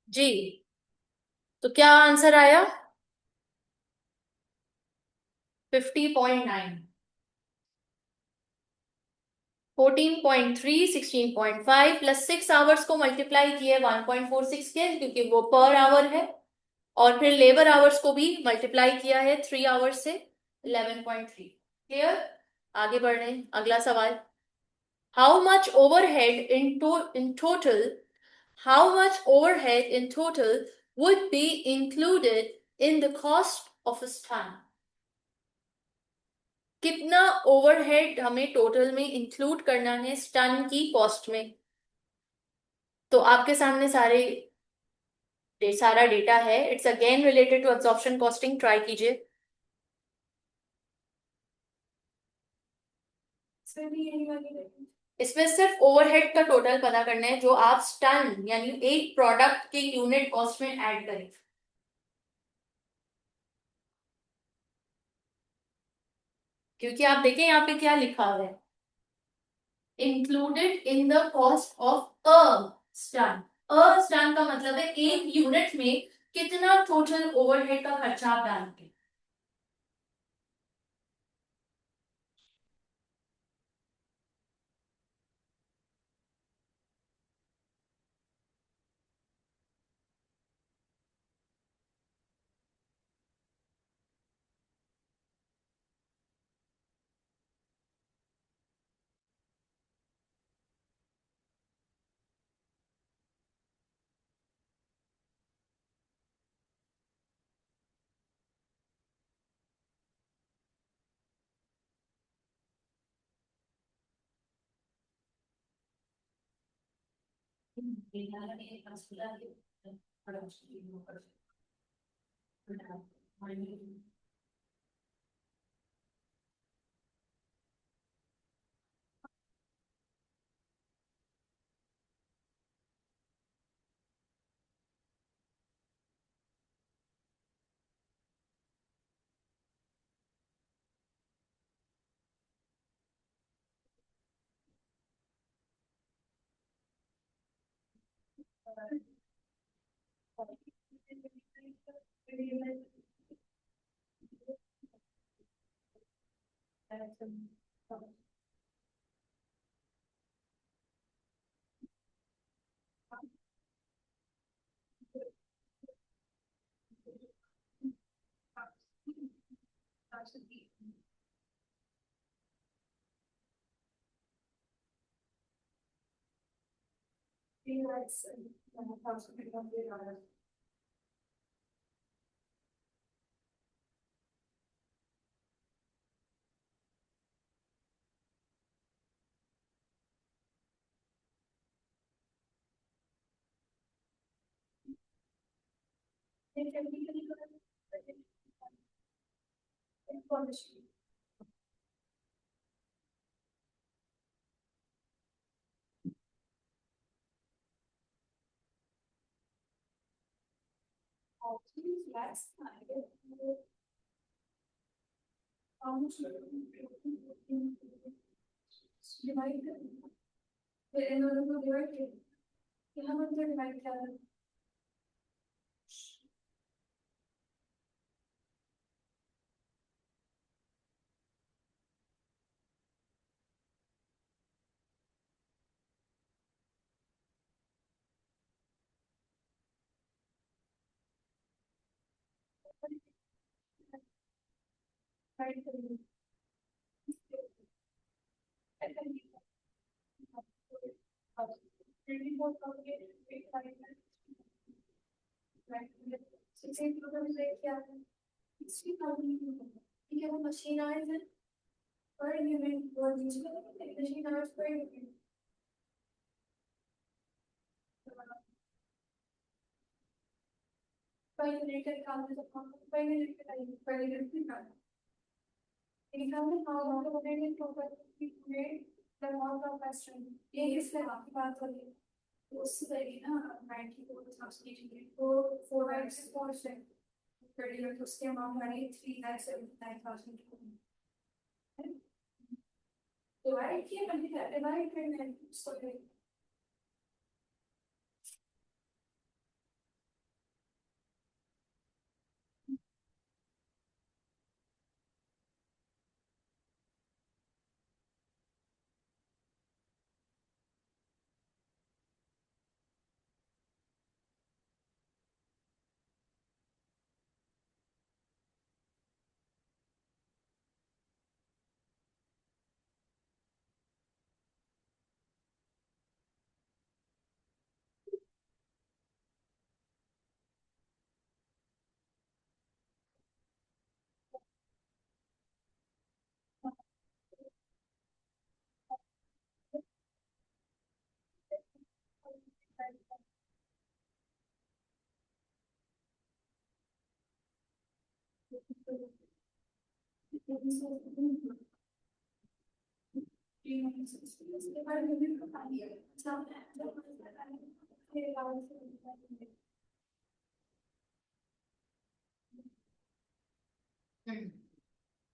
जी। तो क्या आंसर आया? 50.9। 14.3, 16.5 प्लस 6 आवर्स को मल्टीप्लाई किए 1.46 के, क्योंकि वो पर आवर है। और फिर लेबर आवर्स को भी मल्टीप्लाई किया है 3 आवर्स से, 11.3। क्लियर? आगे बढ़ रहे हैं, अगला सवाल। How much overhead in total How much overhead in total would be included in the cost of a stunt? कितना ओवरहेड हमें टोटल में इंक्लूड करना है स्टन की कॉस्ट में? तो आपके सामने सारा डेटा है। It's again related to absorption costing, try कीजिए। इसमें सिर्फ ओवरहेड का टोटल पता करना है जो आप स्टन यानी एक प्रोडक्ट के यूनिट कॉस्ट में ऐड करें। क्योंकि आप देखें यहाँ पे क्या लिखा हुआ है, included in the cost of a stun. A stun का मतलब है एक यूनिट में कितना टोटल ओवरहेड का खर्चा आप डालेंगे।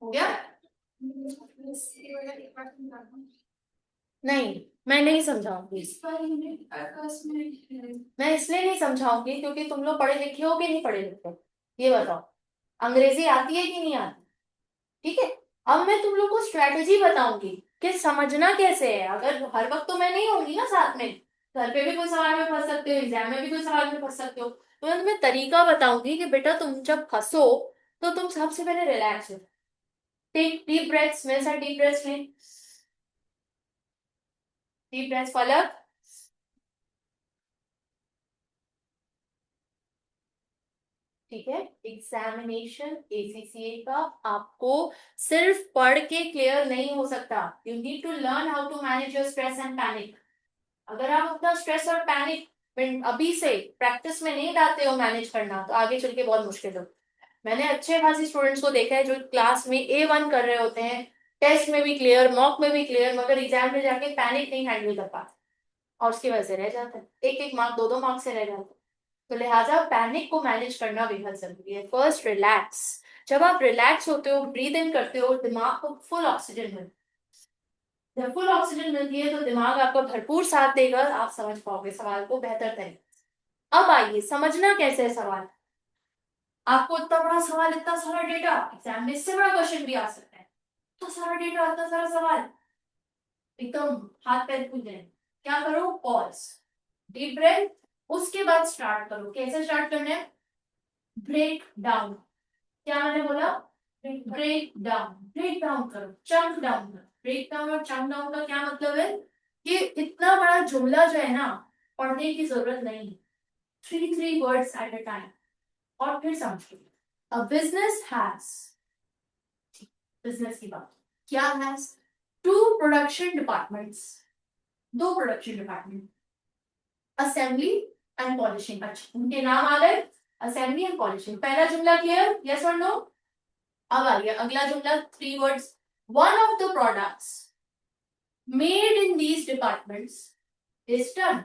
हो गया? नहीं, मैं नहीं समझाऊंगी। मैं इसलिए नहीं समझाऊंगी क्योंकि तुम लोग पढ़े लिखे हो कि नहीं पढ़े लिखे हो, ये बताओ। अंग्रेजी आती है कि नहीं आती? ठीक है। अब मैं तुम लोग को स्ट्रेटेजी बताऊंगी कि समझना कैसे है। अगर हर वक्त तो मैं नहीं होंगी ना साथ में, घर पे भी कोई सवाल में फंस सकते हो, एग्जाम में भी कोई सवाल में फंस सकते हो, तो मैं तुम्हें तरीका बताऊंगी कि बेटा तुम जब फंसो तो तुम सबसे पहले रिलैक्स हो। टेक डीप ब्रेथ्स, मेरे साथ डीप ब्रेथ्स में। डीप ब्रेथ्स फलक। ठीक है। एग्जामिनेशन एसीसीए का आपको सिर्फ पढ़ के क्लियर नहीं हो सकता। You need to learn how to manage your stress and panic. अगर आप अपना स्ट्रेस और पैनिक अभी से प्रैक्टिस में नहीं डालते हो मैनेज करना, तो आगे चल के बहुत मुश्किल हो। मैंने अच्छे खासी स्टूडेंट्स को देखा है जो क्लास में A1 कर रहे होते हैं, टेस्ट में भी क्लियर, मॉक में भी क्लियर, मगर एग्जाम में जाके पैनिक नहीं हैंडल कर पाते और उसकी वजह से रह जाते हैं, एक एक मार्क, दो दो मार्क से रह जाते हैं। तो लिहाजा पैनिक को मैनेज करना बेहद जरूरी है। First relax. जब आप रिलैक्स होते हो, ब्रीद इन करते हो, दिमाग को फुल ऑक्सीजन मिलती है। जब फुल ऑक्सीजन मिलती है तो दिमाग आपका भरपूर साथ देगा, आप समझ पाओगे सवाल को बेहतर तरीके से। अब आइए समझना कैसे है सवाल। आपको इतना बड़ा सवाल, इतना सारा डेटा, एग्जाम में इससे बड़ा क्वेश्चन भी आ सकता है। इतना सारा डेटा, इतना सारा सवाल, एकदम हाथ पैर खुल जाए। क्या करो? पॉज, डीप ब्रेथ, उसके बाद स्टार्ट करो। कैसे स्टार्ट करना है? Break down. क्या मैंने बोला? Break down. ब्रेक डाउन करो, चंक डाउन करो। ब्रेक डाउन और चंक डाउन का क्या मतलब है कि इतना बड़ा जुमला जो है ना, पढ़ने की जरूरत नहीं। Three three words at a time, और फिर समझो। अ बिजनेस हैज, बिजनेस की बात, क्या हैज? टू प्रोडक्शन डिपार्टमेंट्स, दो production department, assembly and polishing. अच्छा, उनके नाम आ गए, असेंबली एंड पॉलिशिंग। पहला जुमला क्लियर? यस और नो? अब आ गया अगला जुमला, three words. One of the products made in these departments is done.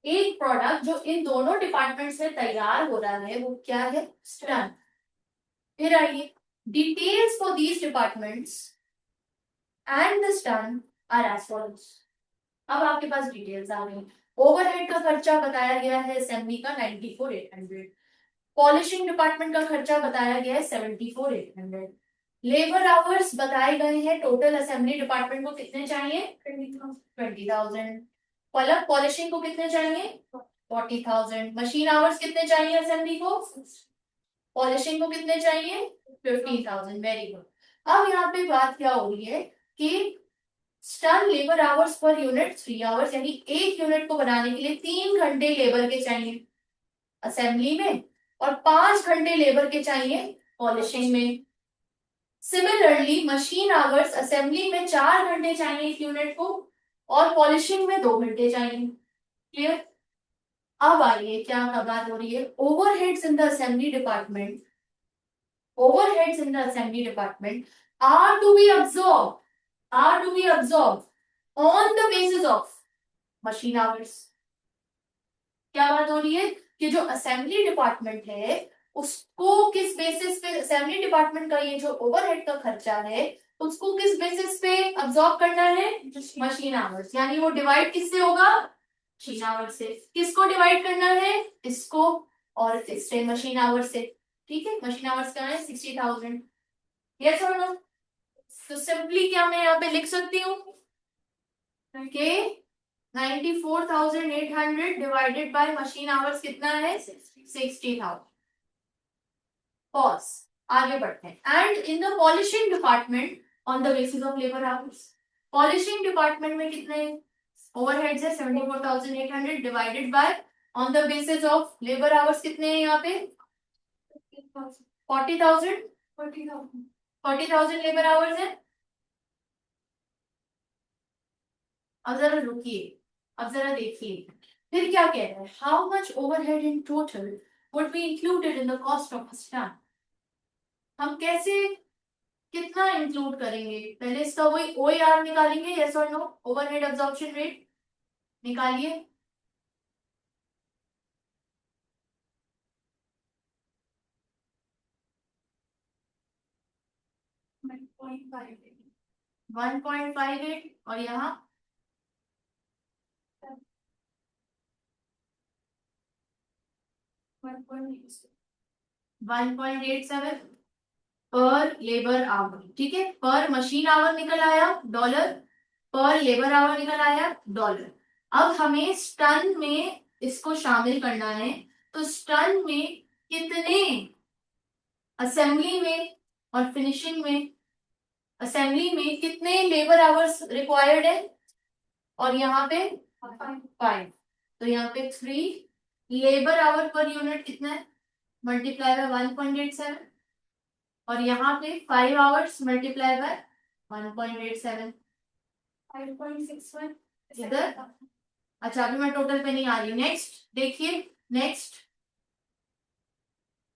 एक प्रोडक्ट जो इन दोनों डिपार्टमेंट्स में तैयार हो रहा है वो क्या है? डन। फिर आइए, details for these departments and the done are as follows. अब आपके पास डिटेल्स आ गई। ओवरहेड का खर्चा बताया गया है असेंबली का 94,800। पॉलिशिंग डिपार्टमेंट का खर्चा बताया गया है 74,800। लेबर आवर्स बताए गए हैं टोटल असेंबली डिपार्टमेंट को कितने चाहिए? 20,000। पलक पॉलिशिंग को कितने चाहिए? 40,000। मशीन आवर्स कितने चाहिए असेंबली को? पॉलिशिंग को कितने चाहिए? 15,000। Very good. अब यहाँ पे बात क्या हो रही है कि stun labour hours per unit 3 hours, यानी एक यूनिट को बनाने के लिए 3 घंटे लेबर के चाहिए असेंबली में, और 5 घंटे लेबर के चाहिए पॉलिशिंग में। सिमिलरली मशीन आवर्स, असेंबली में 4 घंटे चाहिए एक यूनिट को, और पॉलिशिंग में 2 घंटे चाहिए। क्लियर? अब आइए क्या बात हो रही है, overheads in the assembly department, overheads in the assembly department are to be absorbed, are to be absorbed on the basis of machine hours। क्या बात हो रही है कि जो असेंबली डिपार्टमेंट है उसको किस बेसिस पे, असेंबली डिपार्टमेंट का ये जो ओवरहेड का खर्चा है उसको किस बेसिस पे अब्सॉर्ब करना है? Machine hours. यानी वो डिवाइड किससे होगा? मशीन आवर्स से। किसको डिवाइड करना है? इसको, और इससे मशीन आवर्स से। ठीक है, मशीन आवर्स का है 60,000। यस और नो? तो सिंपली क्या मैं यहाँ पे लिख सकती हूँ कि 94,800 डिवाइडेड बाय मशीन आवर्स कितना है? 60,000। पॉज, आगे बढ़ते हैं। And in the polishing department on the basis of labour hours, polishing department में कितने ओवरहेड्स है? 74,800 divided by on the basis of labour hours कितने हैं यहाँ पे? 40,000। 40,000 लेबर आवर्स है। अब जरा रुकिए, अब जरा देखिए, फिर क्या कह रहा है? How much overhead in total would be included in the cost of staff. हम कैसे कितना इंक्लूड करेंगे? पहले इसका वही OAR निकालेंगे, यस और नो, ओवरहेड एब्जॉर्प्शन रेट निकालिए। वन पॉइंट फाइव एट और यहाँ 1.87 पर लेबर आवर। ठीक है, पर मशीन आवर निकल आया डॉलर, पर लेबर आवर निकल आया डॉलर। अब हमें स्टन में इसको शामिल करना है, तो स्टन में कितने, असेंबली में और फिनिशिंग में, असेंबली में कितने लेबर आवर्स रिक्वायर्ड है, और यहाँ पे 5, तो यहाँ पे 3 लेबर आवर पर यूनिट कितना है, मल्टीप्लाई बाय 1.87, और यहाँ पे 5 आवर्स मल्टीप्लाई बाय 1.87, 5.61 इधर। अच्छा, अभी मैं टोटल पे नहीं आ रही। नेक्स्ट देखिए, next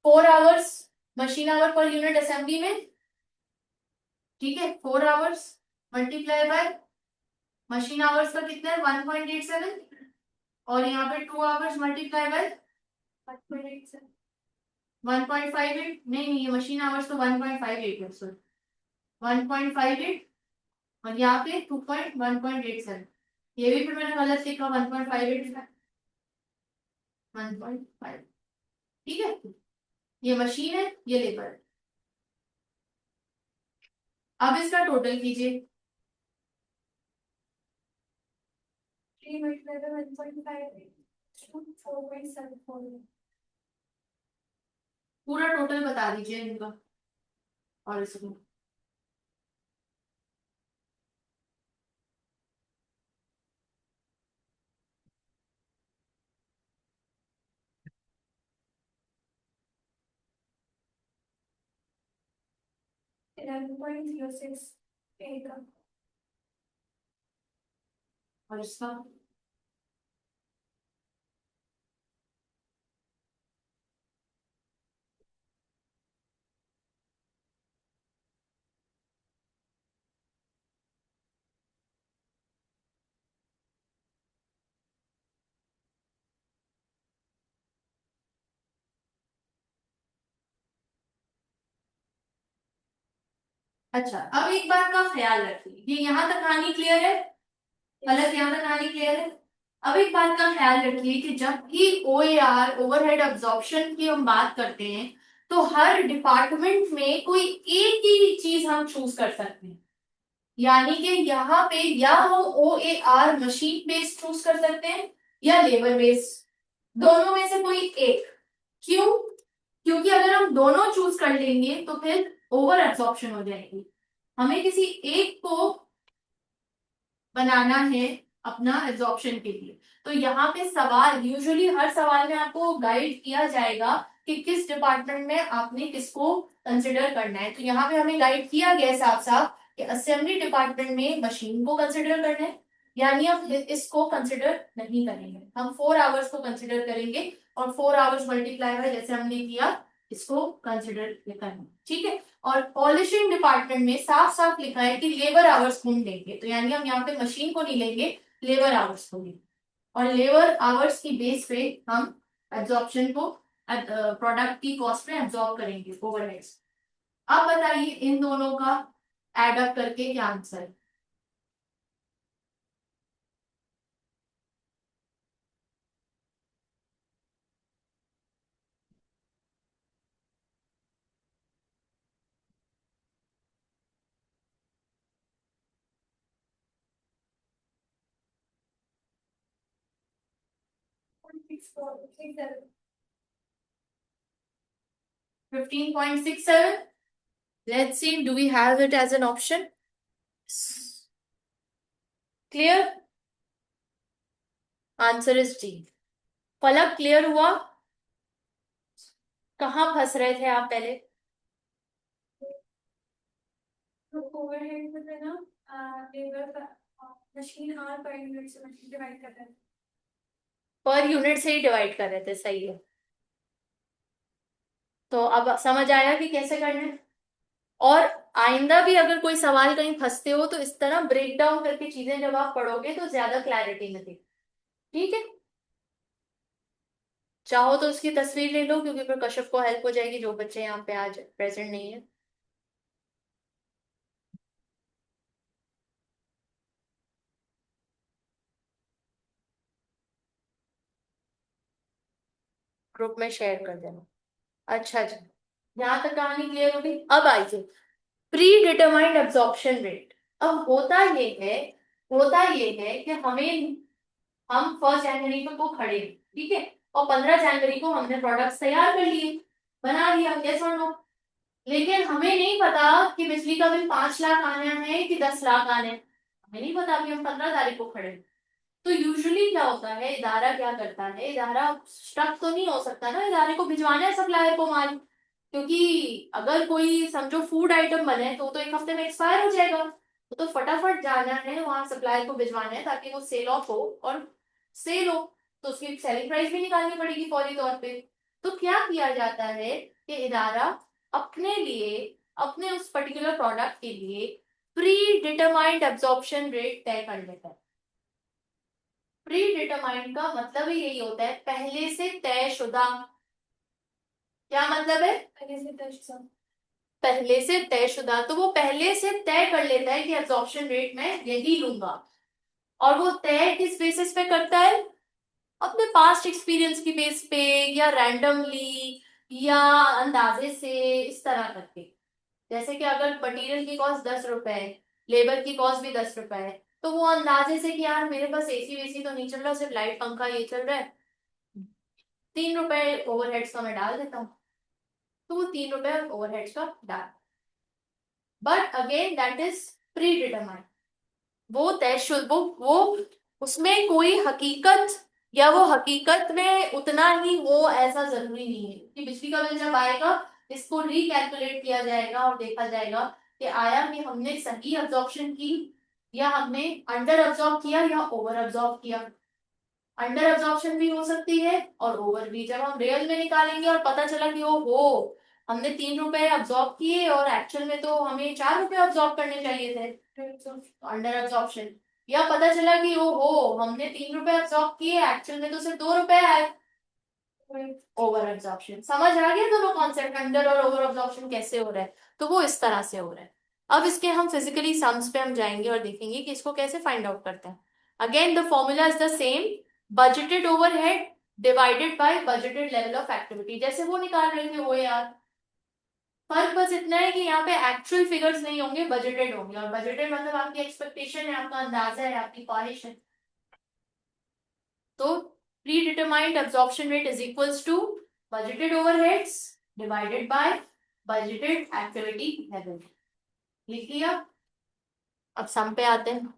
4 hours machine our per unit assembly में। ठीक है, 4 hours multiply by machine hours का कितना है 1.87, और यहाँ पे 2 आवर्स मल्टीप्लाई बाय 1.58, नहीं ये मशीन आवर्स तो 1.58 है, सॉरी 1.58, और यहाँ पे 1.87, ये भी फिर मैंने गलत लिखा 1.58 1.5। ठीक है, ये मशीन है, ये लेबर है। अब इसका टोटल कीजिए। पूरा टोटल बता दीजिए इनका और इसको। और इसका अच्छा, अब एक बात का ख्याल रखिए, ये यहाँ तक कहानी क्लियर है, गलत यहाँ तक कहानी क्लियर है। अब एक बात का ख्याल रखिए कि जब भी OAR ओवरहेड अब्जॉर्प्शन की हम बात करते हैं, तो हर डिपार्टमेंट में कोई एक ही चीज हम चूज कर सकते हैं। यानी कि यहाँ पे या हम OAR मशीन बेस्ड चूज कर सकते हैं या लेबर बेस्ड, दोनों में से कोई एक। क्यों? क्योंकि अगर हम दोनों चूज कर लेंगे तो फिर ओवर एब्जॉर्प्शन हो जाएगी। हमें किसी एक को बनाना है अपना एब्जॉर्प्शन के लिए। तो यहाँ पे सवाल, यूजुअली हर सवाल में आपको गाइड किया जाएगा कि किस डिपार्टमेंट में आपने किसको कंसिडर करना है। तो यहाँ पे हमें गाइड किया गया है साफ साफ कि असेंबली डिपार्टमेंट में मशीन को कंसिडर करना है, यानी हम इसको कंसिडर नहीं करेंगे, हम 4 आवर्स को कंसिडर करेंगे, और 4 आवर्स मल्टीप्लाई बाय जैसे हमने किया इसको कंसिडर करना है। ठीक है, और पॉलिशिंग डिपार्टमेंट में साफ साफ लिखा है कि लेबर आवर्स हम लेंगे, तो यानी हम यहाँ पे मशीन को नहीं लेंगे, लेबर आवर्स को लेंगे, और लेबर आवर्स की बेस पे हम एब्जॉर्प्शन को प्रोडक्ट की कॉस्ट में एब्जॉर्ब करेंगे ओवरहेड्स। अब बताइए इन दोनों का एड अप करके क्या आंसर है? 15.67। Let's see, do we have it as an option? Clear? Answer is D. फलक क्लियर हुआ? कहाँ फंस रहे थे आप पहले? तो ओवरहेड में ना लेबर का मशीन आवर पर यूनिट से मशीन डिवाइड कर रहे थे, पर यूनिट से ही डिवाइड कर रहे थे, सही है। तो अब समझ आया कि कैसे करना है। और आइंदा भी अगर कोई सवाल कहीं फंसते हो तो इस तरह ब्रेक डाउन करके चीजें जब आप पढ़ोगे तो ज्यादा क्लैरिटी मिलेगी। ठीक है, चाहो तो उसकी तस्वीर ले लो क्योंकि फिर कश्यप को हेल्प हो जाएगी, जो बच्चे यहाँ पे आज प्रेजेंट नहीं है। ग्रुप में शेयर कर देना। अच्छा जी, यहाँ तक कहानी क्लियर होगी। अब आइए प्री डिटरमाइंड एब्जॉर्प्शन रेट। अब होता ये है कि हम 1 जनवरी को खड़े हैं, ठीक है, और 15 जनवरी को हमने प्रोडक्ट्स तैयार कर लिए, बना लिया, यस और नो। लेकिन हमें नहीं पता कि बिजली का बिल 5 लाख आना है कि 10 लाख आने हैं। हमें नहीं पता, अभी हम 15 तारीख को खड़े हैं। तो यूजुअली क्या होता है, इदारा क्या करता है, इदारा स्टक तो नहीं हो सकता ना, इदारे को भिजवाना है सप्लायर को माल। क्योंकि अगर कोई समझो फूड आइटम बने तो 1 हफ्ते में एक्सपायर हो जाएगा। तो फटाफट जाना है वहां, सप्लायर को भिजवाना है ताकि वो सेल ऑफ हो और सेल हो। तो उसकी सेलिंग प्राइस भी निकालनी पड़ेगी फौरी तौर पे। तो क्या किया जाता है कि इदारा अपने लिए, अपने उस पर्टिकुलर प्रोडक्ट के लिए प्री डिटरमाइंड एब्जॉर्प्शन रेट तय कर लेता है। प्री डिटरमाइंड का मतलब ही यही होता है पहले से तयशुदा। क्या मतलब है पहले से तयशुदा? पहले से तयशुदा, तो वो पहले से तय कर लेता है कि एब्जॉर्प्शन रेट मैं यही लूंगा। और वो तय किस बेसिस पे करता है? अपने पास्ट एक्सपीरियंस की बेस पे, या रैंडमली, या अंदाजे से, इस तरह करके। जैसे कि अगर मटेरियल की कॉस्ट 10 रुपए है, लेबर की कॉस्ट भी 10 रुपए है, तो वो अंदाजे से कि यार मेरे पास एसी वेसी तो नहीं चल रहा, सिर्फ लाइट पंखा ये चल रहा है, 3 रुपए ओवरहेड्स का मैं डाल देता हूँ। तो वो 3 रुपए ओवरहेड्स का डाल, but again that is pre determined. वो तयशुदा, वो उसमें कोई हकीकत, या वो हकीकत में उतना ही हो ऐसा जरूरी नहीं है कि बिजली का बिल जब आएगा इसको रिकैलकुलेट किया जाएगा और देखा जाएगा कि आया कि हमने सही अब्जॉर्प्शन की, या हमने अंडर अब्जॉर्ब किया, या ओवर अब्जॉर्ब किया। अंडर अब्जॉर्प्शन भी हो सकती है और ओवर भी। जब हम रियल में निकालेंगे और पता चला कि ओ हो, हमने 3 रुपए अब्जॉर्ब किए और एक्चुअल में तो हमें 4 रुपए अब्जॉर्ब करने चाहिए थे, अंडर अब्जॉर्प्शन। या पता चला कि ओ हो, हमने 3 रुपए अब्जॉर्ब किए, एक्चुअल में तो सिर्फ 2 रुपए आए, ओवर एब्जॉर्प्शन। समझ आ गया दोनों कॉन्सेप्ट, अंडर और ओवर एब्जॉर्प्शन कैसे हो रहा है? तो वो इस तरह से हो रहा है। अब इसके हम फिजिकली सम्स पे हम जाएंगे और देखेंगे कि इसको कैसे फाइंड आउट करते हैं। Again the formula is the same, budgeted overhead divided by budgeted level of activity, जैसे वो निकाल रहे थे वो यार। फर्क बस इतना है कि यहाँ पे एक्चुअल फिगर्स नहीं होंगे, बजटेड होंगे। और बजटेड मतलब आपकी एक्सपेक्टेशन है, आपका अंदाजा है, आपकी ख्वाहिश है। तो predetermined absorption rate is equals to budgeted overheads divided by budgeted activity level। लिख लिया? अब सम पे आते हैं।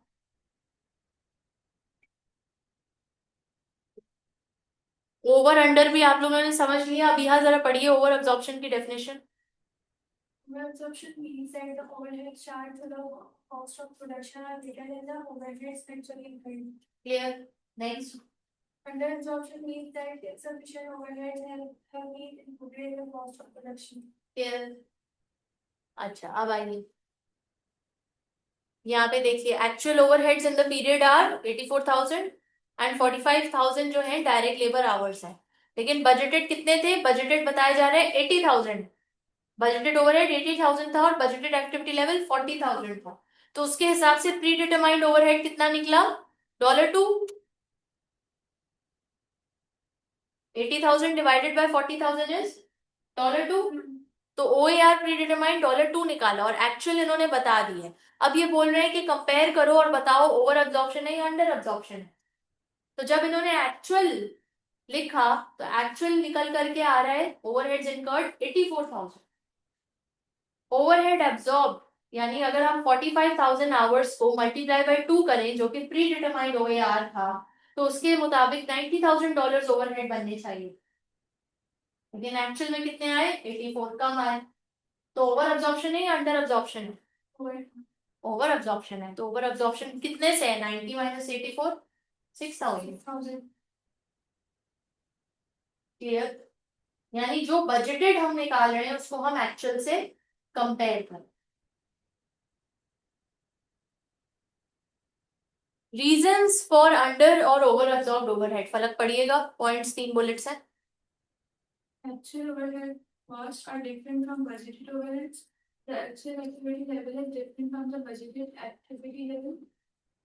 ओवर अंडर भी आप लोगों ने समझ लिया, अब यहाँ जरा पढ़िए ओवर एब्जॉर्प्शन की definition. Absorption means that the overhead charged to the cost of production are greater than the overheads actually incurred. Clear? Next. Under absorption means that insufficient overheads have been included in the cost of production. Clear? अच्छा, अब आइए यहाँ पे देखिए, actual overheads in the period are 84,000 and 45,000 जो है direct labour hours है। लेकिन बजटेड कितने थे? बजटेड बताए जा रहे हैं 80,000। बजटेड ओवरहेड 80,000 था और बजटेड एक्टिविटी लेवल 40,000 था। तो उसके हिसाब से प्री डिटरमाइंड ओवरहेड कितना निकला? $2। 80,000 डिवाइडेड बाय 40,000 इज $2। तो ओ ए आर प्री डिटरमाइंड $2 निकाला और एक्चुअल इन्होंने बता दी है। अब ये बोल रहे हैं कि कंपेयर करो और बताओ ओवर एब्जॉर्प्शन है या अंडर एब्जॉर्प्शन है। तो जब इन्होंने एक्चुअल लिखा तो एक्चुअल निकल करके आ रहा है ओवरहेड्स इनकर्ड 84,000। ओवरहेड एब्जॉर्ब यानी अगर हम 45,000 आवर्स को मल्टीप्लाई बाय 2 करें जो कि प्री डिटरमाइंड ओएआर था, तो उसके मुताबिक $90,000 ओवरहेड बनने चाहिए। लेकिन एक्चुअल में कितने आए? 84, कम आए। तो ओवर एब्जॉर्प्शन है या अंडर एब्जॉर्प्शन है? ओवर एब्जॉर्प्शन है। तो ओवर एब्जॉर्प्शन कितने से है? 90 माइनस 84, 6,000। क्लियर? यानी जो बजटेड हम निकाल रहे हैं उसको हम एक्चुअल से कंपेयर करें। रीजंस फॉर अंडर और ओवर अब्सॉर्ब्ड ओवरहेड, फर्क पड़िएगा, पॉइंट्स 3 बुलेट्स हैं। Actual overhead costs are different from budgeted overheads. The actual activity level is different from the budgeted activity level.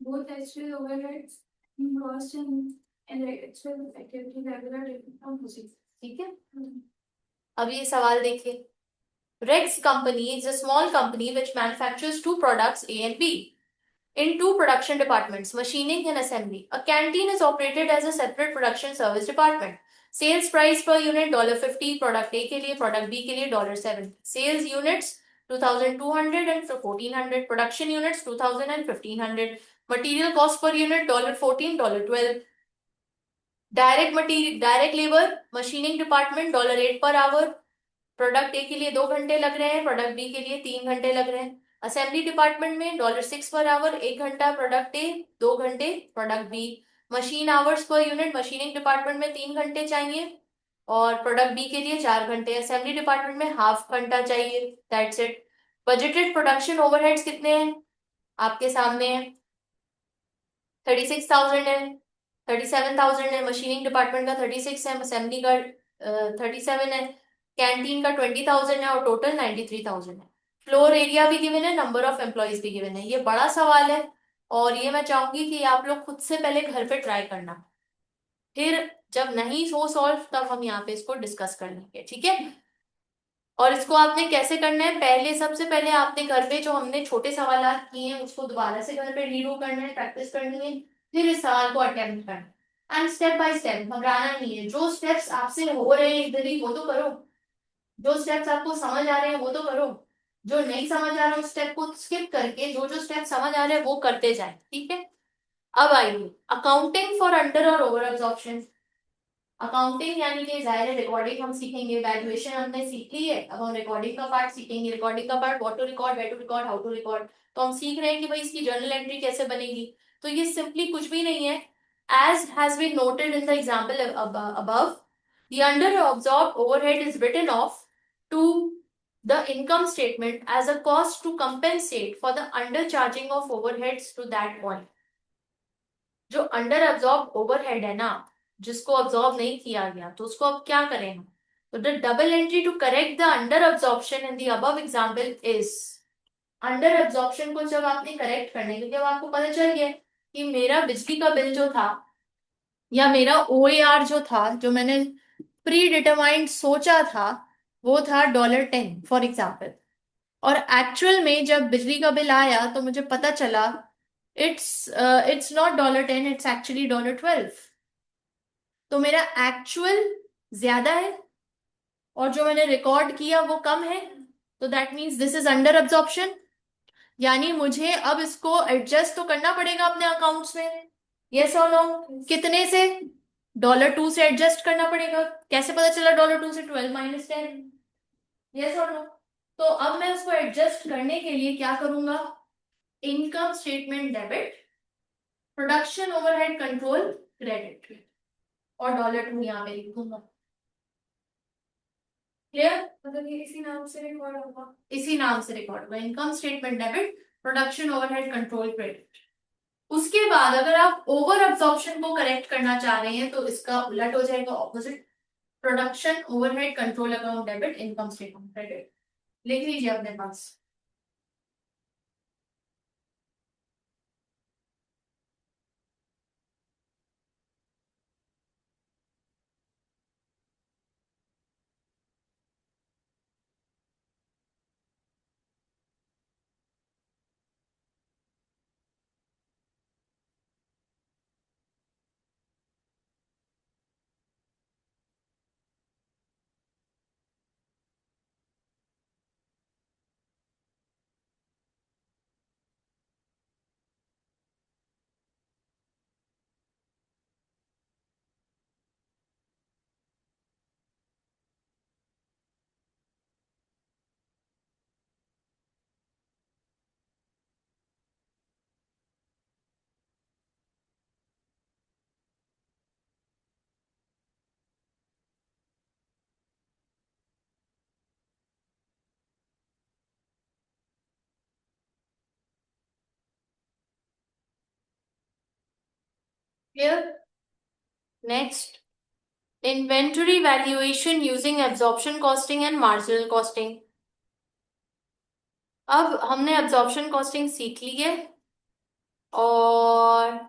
Both actual overheads cost and the actual activity level are different from budgeted. ठीक है, अब ये सवाल देखिए। Rex company is a small company which manufactures two products A and B in two production departments, machining and assembly. A canteen is operated as a separate production service department. Sales price per unit $50, product A के लिए, product B के लिए $7. Sales units 2200 and 1400, production units 2000 and 1500. Material cost per unit $14, $12. Direct material, direct labor, machining department $8 per hour. Product ए के लिए 2 घंटे लग रहे हैं, प्रोडक्ट बी के लिए 3 घंटे लग रहे हैं। असेंबली डिपार्टमेंट में $6 पर आवर, 1 घंटा प्रोडक्ट ए, 2 घंटे product B. Machine hours per unit, machining department में 3 घंटे चाहिए और प्रोडक्ट बी के लिए 4 घंटे, असेंबली डिपार्टमेंट में हाफ घंटा चाहिए। That's it. Budgeted production overheads कितने हैं आपके सामने है, 36,000 है, 37,000 है, मशीनिंग डिपार्टमेंट का 36 है, असेंबली का 37 है, कैंटीन का 20,000 है और टोटल 93,000 है। फ्लोर एरिया भी गिवन है, नंबर ऑफ एम्प्लॉयज भी गिवन है। ये बड़ा सवाल है और ये मैं चाहूंगी कि आप लोग खुद से पहले घर पे ट्राई करना, फिर जब नहीं हो सॉल्व तब हम यहाँ पे इसको डिस्कस कर लेंगे, ठीक है। और इसको आपने कैसे करना है, पहले सबसे पहले आपने घर पे जो हमने छोटे सवाल किए हैं उसको दोबारा से घर पे रीडो करना है, प्रैक्टिस करनी है, फिर इस सवाल को अटेम्प्ट करना है एंड स्टेप बाय स्टेप, घबराना नहीं है। जो स्टेप्स आपसे हो रहे हैं इधर ही वो तो करो, जो स्टेप्स आपको समझ आ रहे हैं वो तो करो, जो नहीं समझ आ रहा है उस स्टेप को स्किप करके जो जो स्टेप समझ आ रहे हैं वो करते जाए, ठीक है। अब आइए अकाउंटिंग फॉर अंडर और ओवर एब्जॉर्प्शन। अकाउंटिंग यानी कि जाहिर है रिकॉर्डिंग हम सीखेंगे, वैल्यूएशन हमने सीख ली है, अब हम रिकॉर्डिंग का पार्ट सीखेंगे। रिकॉर्डिंग का part what to record, where to record, how to record. तो हम सीख रहे हैं कि भाई इसकी जर्नल एंट्री कैसे बनेगी। तो ये सिंपली कुछ भी नहीं है, as has been noted in the example above, the under absorbed overhead is written off to the income statement as a cost to compensate for the undercharging of overheads to that point. जो under absorb overhead है ना, जिसको absorb नहीं किया गया, तो उसको अब क्या करें हम। तो the double entry to correct the under absorption in the above example is, under absorption को जब आपने करेक्ट करने, क्योंकि अब आपको पता चल गया कि मेरा बिजली का बिल जो था या मेरा ओएआर जो था, जो मैंने प्री डिटरमाइंड सोचा था, वो था $10 फॉर एग्जाम्पल। और एक्चुअल में जब बिजली का बिल आया तो मुझे पता चला इट्स नॉट $10, इट्स एक्चुअली $12। तो मेरा एक्चुअल ज्यादा है और जो मैंने रिकॉर्ड किया वो कम है, तो that means this is under absorption. यानी मुझे अब इसको एडजस्ट तो करना पड़ेगा अपने अकाउंट्स में, यस और नो। कितने से, $2 से एडजस्ट करना पड़ेगा। कैसे पता चला $2 से, 12 माइनस 10, यस और नो। तो अब मैं उसको एडजस्ट करने के लिए क्या करूंगा, income statement debit, production overhead control credit, और $2 यहाँ पे लिख दूंगा। क्लियर, मतलब ये इसी नाम से रिकॉर्ड होगा। इसी नाम से रिकॉर्ड होगा, income statement debit, production overhead control credit. उसके बाद अगर आप ओवर अब्जॉर्प्शन को करेक्ट करना चाह रहे हैं तो इसका उलट हो जाएगा, opposite, production overhead control account debit, income statement credit. लिख लीजिए अपने पास। Clear? Next, inventory valuation using absorption costing and marginal costing. अब हमने absorption costing सीख ली है और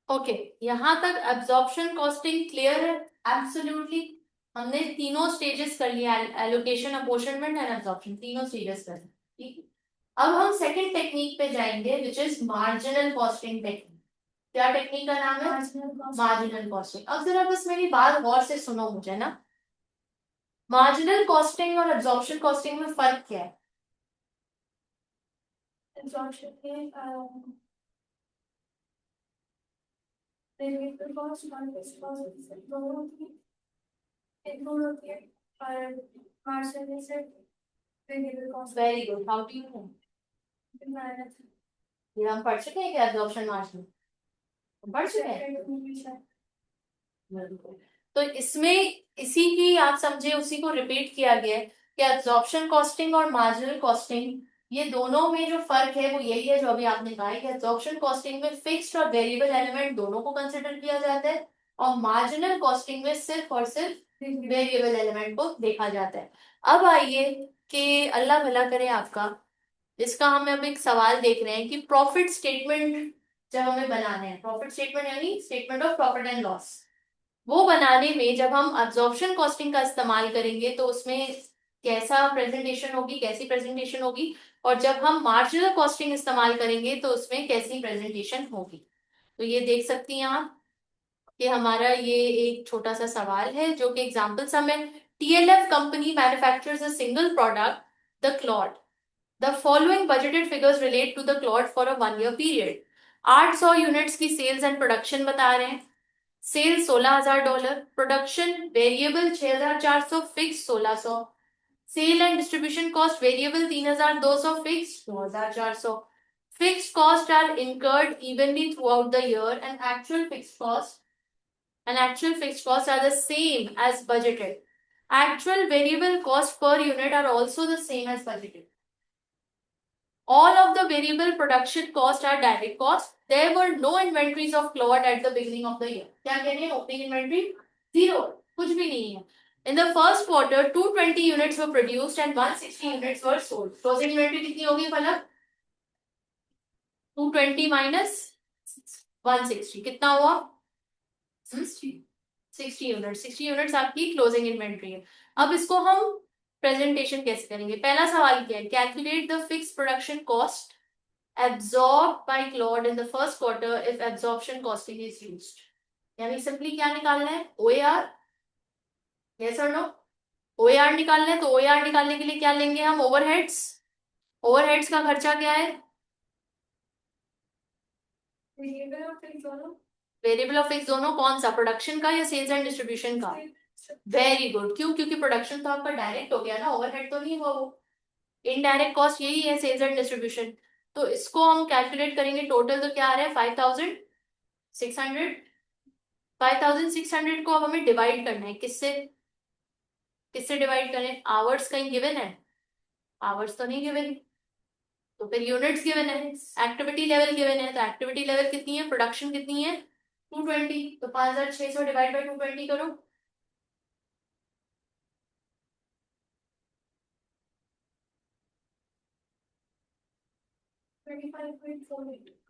ओके, यहां तक एब्जॉर्प्शन कॉस्टिंग क्लियर है? एब्सोल्युटली। हमने तीनों स्टेजेस कर लिया, एलोकेशन, अपॉर्शनमेंट एंड एब्जॉर्प्शन, तीनों स्टेजेस कर लिए। ठीक है, अब हम सेकंड टेक्निक पे जाएंगे which is marginal costing technique. क्या टेक्निक का नाम है? Marginal costing. अब जरा बस मेरी बात गौर से सुनो मुझे ना, मार्जिनल कॉस्टिंग और एब्जॉर्प्शन कॉस्टिंग में फर्क क्या है? Absorption में variable cost और fixed cost दोनों की include होती है और marginal में सिर्फ variable cost। Very good, how do you know? ये हम पढ़ चुके हैं क्या, एब्जॉर्प्शन मार्जिनल पढ़ चुके हैं? तो इसमें इसी की आप समझे, उसी को रिपीट किया गया है कि एब्जॉर्प्शन कॉस्टिंग और मार्जिनल कॉस्टिंग, ये दोनों में जो फर्क है वो यही है जो अभी आपने कहा है कि एब्जॉर्प्शन कॉस्टिंग में फिक्स्ड और वेरिएबल एलिमेंट दोनों को कंसिडर किया जाता है और मार्जिनल कॉस्टिंग में सिर्फ और सिर्फ वेरिएबल एलिमेंट को देखा जाता है। अब आइए कि अल्लाह भला करे आपका, इसका हम अब एक सवाल देख रहे हैं कि प्रॉफिट स्टेटमेंट जब हमें बनाने हैं, प्रॉफिट स्टेटमेंट यानी statement of profit and loss, वो बनाने में जब हम अब्जॉर्प्शन कॉस्टिंग का इस्तेमाल करेंगे तो उसमें कैसा प्रेजेंटेशन होगी, कैसी प्रेजेंटेशन होगी, और जब हम मार्जिनल कॉस्टिंग इस्तेमाल करेंगे तो उसमें कैसी प्रेजेंटेशन होगी। तो ये देख सकती हैं आप कि हमारा ये एक छोटा सा सवाल है जो कि एग्जाम्पल सम है। TLF company manufactures a single product the cloth. The following budgeted figures relate to the cloth for a 1 year period. 800 units की सेल्स एंड प्रोडक्शन बता रहे हैं। Sale $16,000, production variable 6,400, fix 1,600, sale and distribution cost variable 3,200, fix 2,400, fix cost are incurred evenly throughout the year and actual fixed costs are the same as budgeted. Actual variable cost per unit are also the same as budgeted. All of the variable production costs are direct costs. There were no inventories of cloth at the beginning of the year. क्या कह रहे हैं? Opening inventory zero, कुछ भी नहीं है. In the first quarter, 220 units were produced and 160 units were sold. Closing inventory कितनी होगी फलक? 220 minus 160 कितना हुआ? 60 यूनिट, 60 यूनिट्स आपकी क्लोजिंग इन्वेंट्री है। अब इसको हम प्रेजेंटेशन कैसे करेंगे? पहला सवाल क्या है? Calculate the fix production cost absorbed by Claude in the first quarter if absorption costing is used. यानी सिंपली क्या निकालना है? OAR, yes or no? OAR निकालना है तो OAR निकालने के लिए क्या लेंगे हम? ओवरहेड्स। ओवरहेड्स का खर्चा क्या है? वेरिएबल और फिक्स दोनों। कौन सा? प्रोडक्शन का या सेल्स एंड डिस्ट्रीब्यूशन का? Very good. क्यों? क्योंकि प्रोडक्शन तो आपका डायरेक्ट हो गया ना, ओवरहेड तो नहीं हुआ वो। इनडायरेक्ट कॉस्ट यही है, सेल्स एंड डिस्ट्रीब्यूशन। तो इसको हम कैलकुलेट करेंगे, टोटल तो क्या आ रहा है? 5,600। 5,600 को अब हमें डिवाइड करना है, किससे? किससे डिवाइड करें? आवर्स कहीं गिवन है? आवर्स तो नहीं गिवन। तो फिर यूनिट्स गिवन है, एक्टिविटी लेवल गिवन है, तो एक्टिविटी लेवल कितनी है, प्रोडक्शन कितनी है? 220। तो 5,600 डिवाइड बाई 220 करो।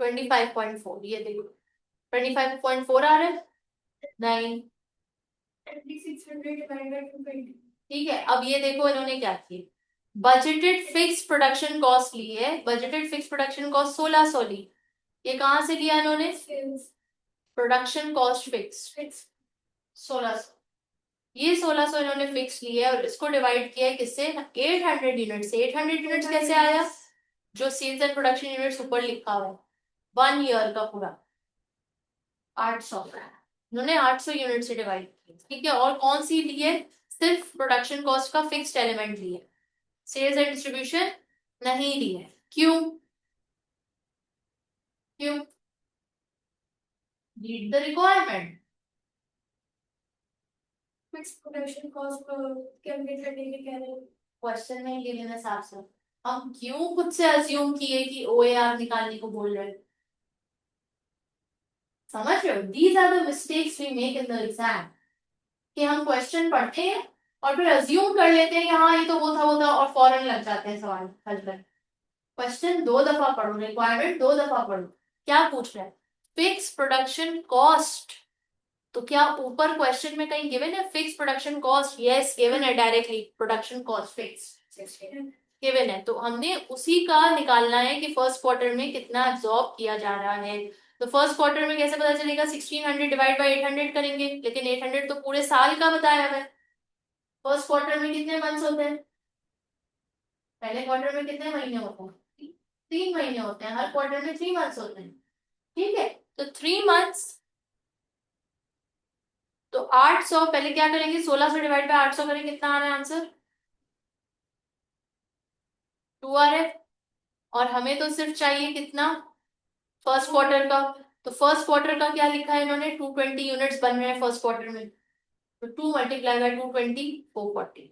25.4, ये देखो 25.4 आ रहा है। नहीं, 600 divided by 220. ठीक है, अब ये देखो इन्होंने क्या किया, बजटेड फिक्स प्रोडक्शन कॉस्ट ली है, बजटेड फिक्स प्रोडक्शन कॉस्ट 1600 ली। ये कहाँ से लिया इन्होंने, Sales. Production cost fix Fixed. 1600, ये 1600 इन्होंने फिक्स लिया है और इसको डिवाइड किया है किससे, 800 यूनिट से। 800 यूनिट्स कैसे आया, जो सेल्स एंड प्रोडक्शन यूनिट्स ऊपर लिखा हुआ है, 1 ईयर का पूरा 800, इन्होंने 800 यूनिट से डिवाइड किया। ठीक है, और कौन सी ली है, सिर्फ प्रोडक्शन कॉस्ट का फिक्स्ड एलिमेंट ली है, सेल्स एंड डिस्ट्रीब्यूशन नहीं ली है। क्यों, क्यों, read the requirement. Fixed production cost can be calculated. Question में गिवन हिसाब से हम क्यों खुद से अज्यूम किए कि ओएआर निकालने को बोल रहे हैं, समझ रहे हो, these are the mistakes we make in the exam, कि हम क्वेश्चन पढ़ते हैं और फिर अज्यूम कर लेते हैं कि हाँ ये तो वो था और फौरन लग जाते हैं सवाल हल कर। क्वेश्चन 2 दफा पढ़ो, रिक्वायरमेंट 2 दफा पढ़ो, क्या पूछ रहा है, फिक्स प्रोडक्शन कॉस्ट, तो क्या ऊपर क्वेश्चन में कहीं गिवन है fix production cost, yes given है directly, production cost fix given है, तो हमने उसी का निकालना है कि फर्स्ट क्वार्टर में कितना एब्जॉर्ब किया जा रहा है। तो फर्स्ट क्वार्टर में कैसे पता चलेगा, 1600 डिवाइड बाय 800 करेंगे, लेकिन 800 तो पूरे साल का बताया हुआ है। फर्स्ट क्वार्टर में कितने मंथ्स होते हैं, पहले क्वार्टर में कितने महीने होते हैं, 3 महीने होते हैं, हर क्वार्टर में 3 मंथ्स होते हैं। ठीक है, तो 3 मंथ्स, तो 800, पहले क्या करेंगे, 1600 डिवाइड बाय 800 करेंगे, कितना आ रहा है आंसर, 2 आ रहा है। और हमें तो सिर्फ चाहिए कितना, फर्स्ट क्वार्टर का, तो फर्स्ट क्वार्टर का क्या लिखा है इन्होंने, 220 यूनिट्स बन रहे हैं फर्स्ट क्वार्टर में, तो 2 मल्टीप्लाई बाय 220, 440।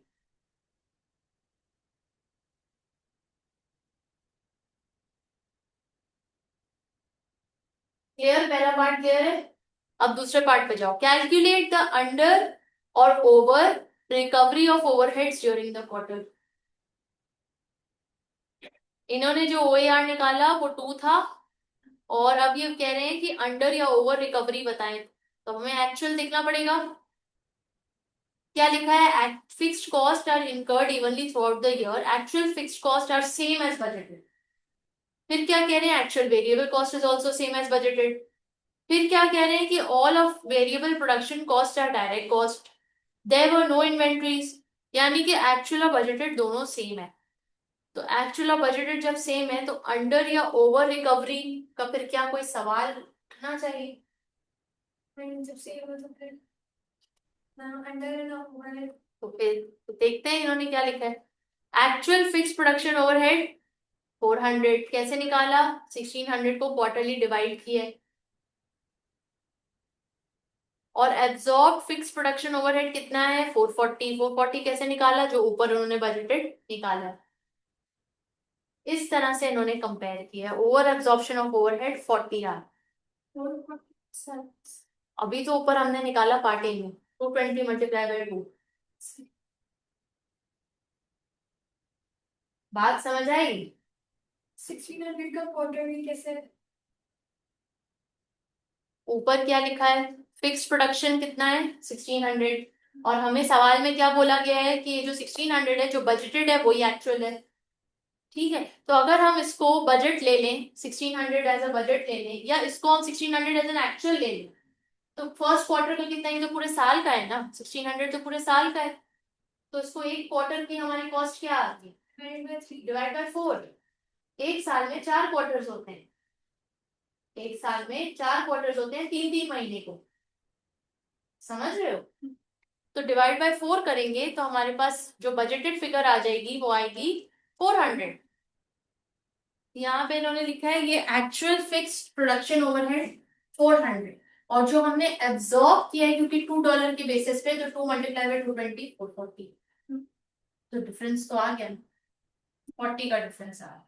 क्लियर, पहला पार्ट क्लियर है। अब दूसरे पार्ट पे जाओ, कैलकुलेट द अंडर और over recovery of overheads during the quarter. इन्होंने जो ओएआर निकाला वो 2 था, और अब ये कह रहे हैं कि अंडर या ओवर रिकवरी बताएं, तो हमें एक्चुअल देखना पड़ेगा। क्या लिखा है, fixed cost are incurred evenly throughout the year, actual fixed cost are same as budgeted. फिर क्या कह रहे हैं, actual variable cost is also same as budgeted. फिर क्या कह रहे हैं कि all of variable production cost are direct cost, there were no inventories, यानी कि एक्चुअल और बजटेड दोनों सेम है। तो एक्चुअल और बजटेड जब सेम है तो अंडर या ओवर रिकवरी का फिर क्या कोई सवाल उठना चाहिए, जब से तो फिर अंडर एंड ओवरहेड। तो फिर तो देखते हैं इन्होंने क्या लिखा है, एक्चुअल फिक्स प्रोडक्शन ओवरहेड 400, कैसे निकाला, 1600 को क्वार्टरली डिवाइड किया है, और एब्जॉर्ब फिक्स प्रोडक्शन ओवरहेड कितना है 440, 440 कैसे निकाला, जो ऊपर उन्होंने बजटेड निकाला है। इस तरह से इन्होंने कंपेयर किया है, ओवर एब्जॉर्प्शन ऑफ ओवरहेड 40 आ, अभी तो ऊपर हमने निकाला पार्ट ए में 220 मल्टीप्लाई बाय 2। बात समझ आई, 1600 का क्वार्टर में कैसे, ऊपर क्या लिखा है, फिक्स प्रोडक्शन कितना है 1600, और हमें सवाल में क्या बोला गया है कि ये जो 1600 है जो बजटेड है वही एक्चुअल है। ठीक है, तो अगर हम इसको बजट ले लें, 1600 एज अ बजट ले लें, या इसको हम 1600 एज एन एक्चुअल ले लें, तो फर्स्ट क्वार्टर का कितना, ये तो पूरे साल का है ना, 1600 तो पूरे साल का है, तो इसको एक क्वार्टर की हमारी कॉस्ट क्या आती है, डिवाइड बाय 4। एक साल में 4 क्वार्टर्स होते हैं, एक साल में 4 क्वार्टर्स होते हैं, 3 3 महीने को, समझ रहे हो, तो डिवाइड बाय 4 करेंगे तो हमारे पास जो बजटेड फिगर आ जाएगी वो आएगी 400। यहाँ पे इन्होंने लिखा है ये एक्चुअल फिक्स्ड प्रोडक्शन ओवरहेड 400, और जो हमने एब्जॉर्ब किया है क्योंकि $2 के बेसिस पे, तो 2 मल्टीप्लाई बाय 220, 440, तो डिफरेंस तो आ गया, 40 का डिफरेंस आ रहा।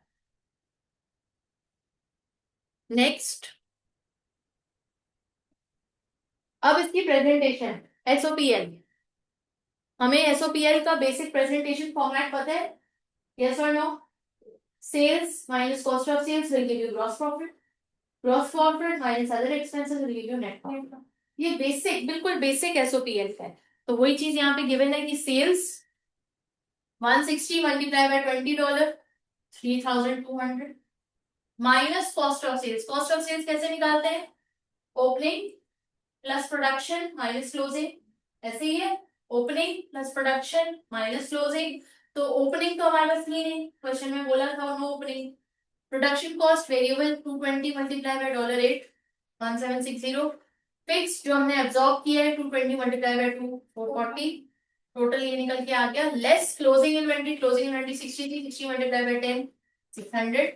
नेक्स्ट, अब इसकी प्रेजेंटेशन, एसओपीएल, हमें एसओपीएल का बेसिक प्रेजेंटेशन फॉर्मेट पता है, यस और no, sales minus cost of sales will give you gross profit, gross profit minus other expenses will give you net profit. ये बेसिक, बिल्कुल बेसिक एसओपीएल का है। तो वही चीज यहाँ पे गिवन है कि sales 160 multiply by $20, 3200 minus cost of sales. Cost of sales कैसे निकालते हैं? Opening plus production minus closing, ऐसे ही है। Opening plus production minus closing. तो ओपनिंग तो हमारे पास नहीं है, क्वेश्चन में बोला था no opening. Production cost variable 220 multiply by $8, 1760। Fix जो हमने एब्जॉर्ब किया है 220 मल्टीप्लाई बाय 2, 440। टोटल ये निकल के आ गया less closing inventory. Closing inventory 60 थी, 60 मल्टीप्लाई बाय 10, 600।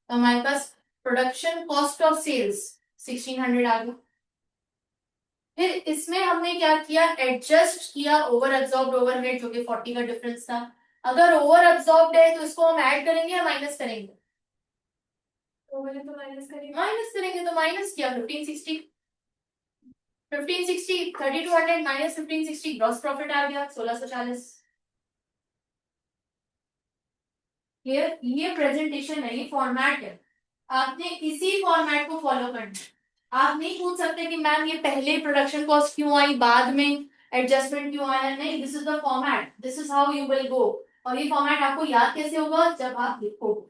तो हमारे पास प्रोडक्शन कॉस्ट ऑफ सेल्स 1600 आ गया। फिर इसमें हमने क्या किया, एडजस्ट किया ओवर एब्जॉर्ब्ड ओवरहेड जो कि 40 का डिफरेंस था। अगर ओवर एब्जॉर्ब्ड है तो इसको हम ऐड करेंगे या माइनस करेंगे? ओवरहेड तो माइनस करेंगे। माइनस करेंगे, तो माइनस किया 1560। 1560 3200 माइनस 1560 ग्रॉस प्रॉफिट आ गया 1640। क्लियर? ये प्रेजेंटेशन है, ये फॉर्मेट है, आपने इसी फॉर्मेट को फॉलो करना है। आप नहीं पूछ सकते कि मैम ये पहले प्रोडक्शन कॉस्ट क्यों आई बाद में एडजस्टमेंट क्यों आया, नहीं, this is the format, this is how you will go. और ये फॉर्मेट आपको याद कैसे होगा? जब आप लिखोगे,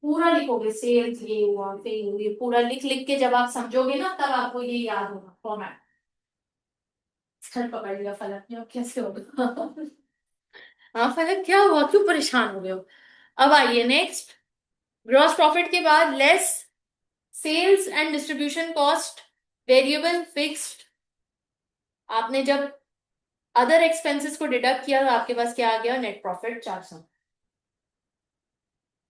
पूरा लिखोगे, सेल्स ये हुआ, फिर ये पूरा लिख लिख के जब आप समझोगे ना, तब आपको ये याद होगा फॉर्मेट। सर पकड़ लिया फलक ने, अब कैसे होगा? हाँ फलक, क्या हुआ, क्यों परेशान हो गए हो? अब आइए नेक्स्ट, ग्रॉस प्रॉफिट के बाद less sales and distribution cost, variable fixed. आपने जब अदर एक्सपेंसेस को डिडक्ट किया तो आपके पास क्या आ गया? Net profit 400।